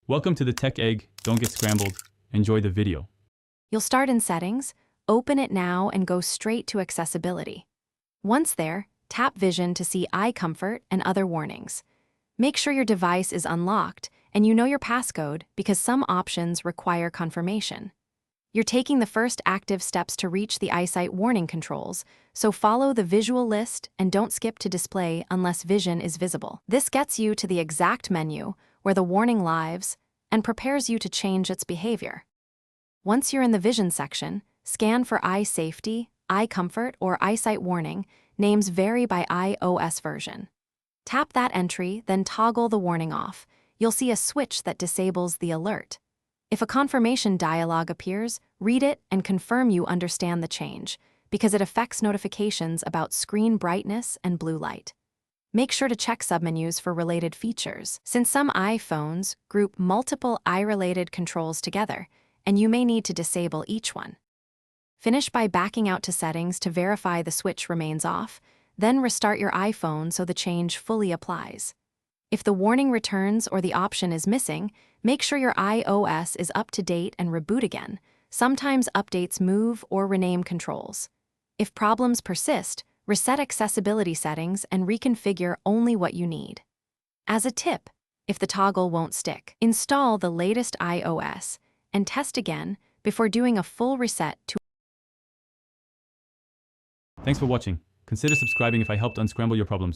Welcome to the Tech Egg. Don't get scrambled. Enjoy the video. You'll start in Settings, open it now and go straight to Accessibility. Once there, tap Vision to see eye comfort and other warnings. Make sure your device is unlocked and you know your passcode because some options require confirmation. You're taking the first active steps to reach the Eyesight warning controls, so follow the visual list and don't skip to display unless vision is visible. This gets you to the exact menu where the warning lives and prepares you to change its behavior. Once you're in the Vision section, scan for eye safety, eye comfort, or eyesight warning. Names vary by iOS version. Tap that entry, then toggle the warning off. You'll see a switch that disables the alert. If a confirmation dialog appears, read it and confirm you understand the change, because it affects notifications about screen brightness and blue light. Make sure to check submenus for related features, since some iPhones group multiple eye-related controls together, and you may need to disable each one. Finish by backing out to Settings to verify the switch remains off, then restart your iPhone so the change fully applies. If the warning returns or the option is missing, make sure your iOS is up to date and reboot again. Sometimes updates move or rename controls. If problems persist, reset accessibility settings and reconfigure only what you need. As a tip, if the toggle won't stick, install the latest iOS and test again before doing a full reset to. Thanks for watching. Consider subscribing if I helped unscramble your problems.